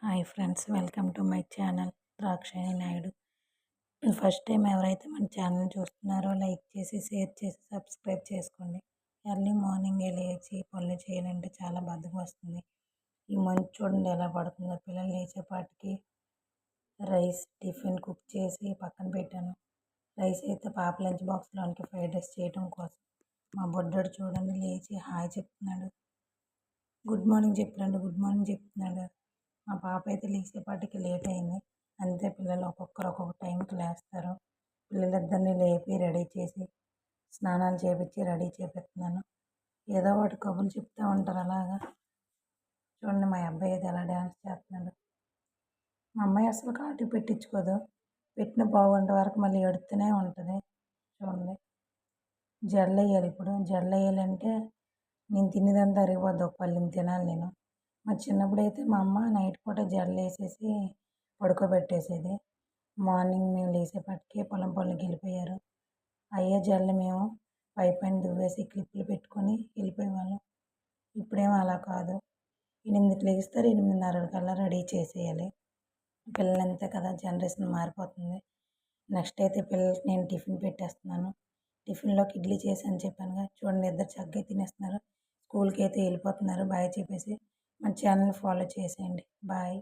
Hi friends, welcome to my channel Drakshayani Naidu. First time ఎవరైతే మన channel చూస్తున్నారో లైక్ చేసి, షేర్ చేసి, సబ్స్క్రైబ్ చేసుకోండి. ఎర్లీ మార్నింగే లేచి పనులు చేయాలంటే చాలా బద్ధకం వస్తుంది. ఈ మంచు చూడండి ఎలా పడుతుందో. పిల్లలు లేచేపాటికి రైస్ టిఫిన్ కుక్ చేసి పక్కన పెట్టాను. రైస్ అయితే పాప లంచ్ బాక్స్లోనికి ఫ్రైడ్ రైస్ చేయడం కోసం. మా బొడ్డోడు చూడండి లేచి హాయ్ చెప్తున్నాడు. గుడ్ మార్నింగ్ చెప్పినండి, గుడ్ మార్నింగ్ చెప్తున్నాడు. మా పాప అయితే లేచేపాటికి లేట్ అయింది. అంతే, పిల్లలు ఒక్కొక్కరు ఒక్కొక్క టైంకి లేస్తారు. పిల్లలిద్దరిని లేపి రెడీ చేసి స్నానాలు చేపించి రెడీ చేపిస్తున్నాను. ఏదో ఒకటి కబుర్లు చెప్తూ ఉంటారు అలాగా. చూడండి మా అబ్బాయి అయితే ఎలా డ్యాన్స్ చేస్తున్నాడు. మా అమ్మాయి అసలు కాటు పెట్టించుకోదు. పెట్టిన పావుగంట వరకు మళ్ళీ ఎడుతూనే ఉంటుంది. చూడండి, జడలు వేయాలి. ఇప్పుడు జడలు వేయాలంటే నేను తినేదంతా అరిగిపోద్ది, ఒక పళ్ళెం తినాలి నేను. మా చిన్నప్పుడు అయితే మా అమ్మ నైట్ పూట జడలు వేసేసి పడుకోబెట్టేసేది. మార్నింగ్ మేము లేచేపటికే పొలం పనులకి వెళ్ళిపోయారు. అయ్యే జడలు మేము పైన దువ్వేసి క్లిప్పులు పెట్టుకొని వెళ్ళిపోయేవాళ్ళం. ఇప్పుడేమో అలా కాదు, 8కి లేస్తారు, 8:30 కల్లా రెడీ చేసేయాలి. పిల్లలంతే కదా, జనరేషన్ మారిపోతుంది. నెక్స్ట్ అయితే పిల్లలకి నేను టిఫిన్ పెట్టేస్తున్నాను. టిఫిన్లోకి ఇడ్లీ చేశాను చెప్పానుగా. చూడండి, ఇద్దరు చక్కగా తినేస్తున్నారు. స్కూల్కి అయితే వెళ్ళిపోతున్నారు. బాయ్ చెప్పేసి మన ఛానల్ ఫాలో చేసేయండి. బాయ్.